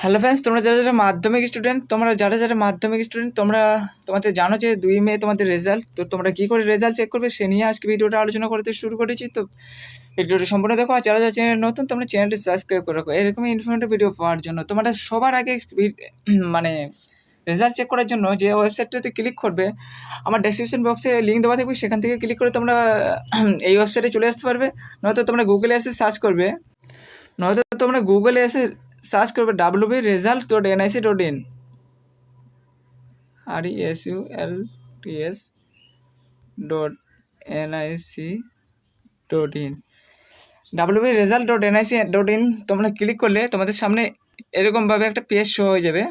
Hello friends, তোমরা যারা যারা মাধ্যমিক স্টুডেন্ট তোমরা তোমাদের জানো যে 2 মে তোমাদের রেজাল্ট। তো তোমরা কী করে রেজাল্ট চেক করবে সে নিয়ে আজকে ভিডিওটা আলোচনা করতে শুরু করেছি। তো ভিডিওটা সম্পূর্ণ দেখো, আর যারা যারা চ্যানেল নতুন তোমরা চ্যানেলটি সাবস্ক্রাইব করে রাখো এরকমই ইনফরমেটিভ ভিডিও পাওয়ার জন্য। তোমরা সবার আগে মানে রেজাল্ট চেক করার জন্য যে ওয়েবসাইটটাতে ক্লিক করবে, আমার ডেসক্রিপশন বক্সে লিঙ্ক দেওয়া থাকবে, সেখান থেকে ক্লিক করে তোমরা এই ওয়েবসাইটে চলে আসতে পারবে। নয়তো তোমরা গুগলে এসে সার্চ করবে www.results.nic.in RESULTS.nic.in www.result.nic.in তোমরা ক্লিক করলে তোমাদের সামনে এরকমভাবে একটা পেজ শো হয়ে যাবে।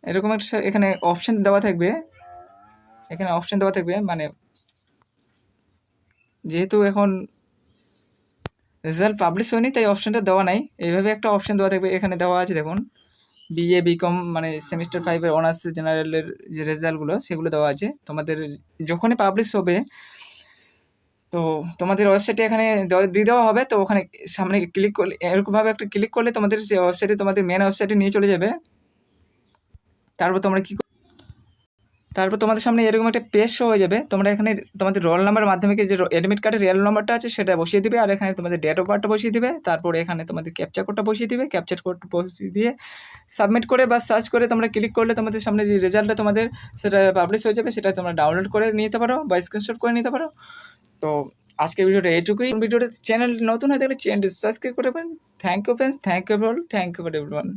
এরকম একটা এখানে অপশান দেওয়া থাকবে, মানে যেহেতু এখন রেজাল্ট পাবলিশ হয়নি তাই অপশানটা দেওয়া নাই। এইভাবে একটা অপশান দেওয়া থাকবে, এখানে দেওয়া আছে দেখুন, BA BCom মানে সেমিস্টার 5-এর অনার্স জেনারেলের যে রেজাল্টগুলো সেগুলো দেওয়া আছে। তোমাদের যখনই পাবলিশ হবে তো তোমাদের ওয়েবসাইটে এখানে দিয়ে দেওয়া হবে। তো ওখানে সামনে ক্লিক করলে এরকমভাবে একটা ক্লিক করলে তোমাদের যে ওয়েবসাইটে তোমাদের মেন ওয়েবসাইটে নিয়ে চলে যাবে। তারপর তোমাদের সামনে এরকম একটা পেজ শো হয়ে যাবে। তোমরা এখানে তোমাদের রোল নাম্বার, মাধ্যমিকের যে অ্যাডমিট কার্ডের রিয়েল নাম্বারটা আছে সেটা বসিয়ে দিবে, আর এখানে তোমাদের ডেট অফ বার্থটা বসিয়ে দিবে। তারপরে এখানে তোমাদের ক্যাপচা কোডটা বসিয়ে দিবে, ক্যাপচার কোডটা বসিয়ে দিয়ে সাবমিট করে বা সার্চ করে তোমরা ক্লিক করলে তোমাদের সামনে যে রেজাল্টটা তোমাদের সেটা পাবলিশ হয়ে যাবে। সেটা তোমরা ডাউনলোড করে নিতে পারো বা স্ক্রিনশট করে নিতে পারো। তো আজকের ভিডিওটা এইটুকুই। ভিডিওটা চ্যানেল নতুন হয়ে থাকলে চ্যানেলটি সাবস্ক্রাইব করে দেবেন। Thank you friends, thank you for everyone.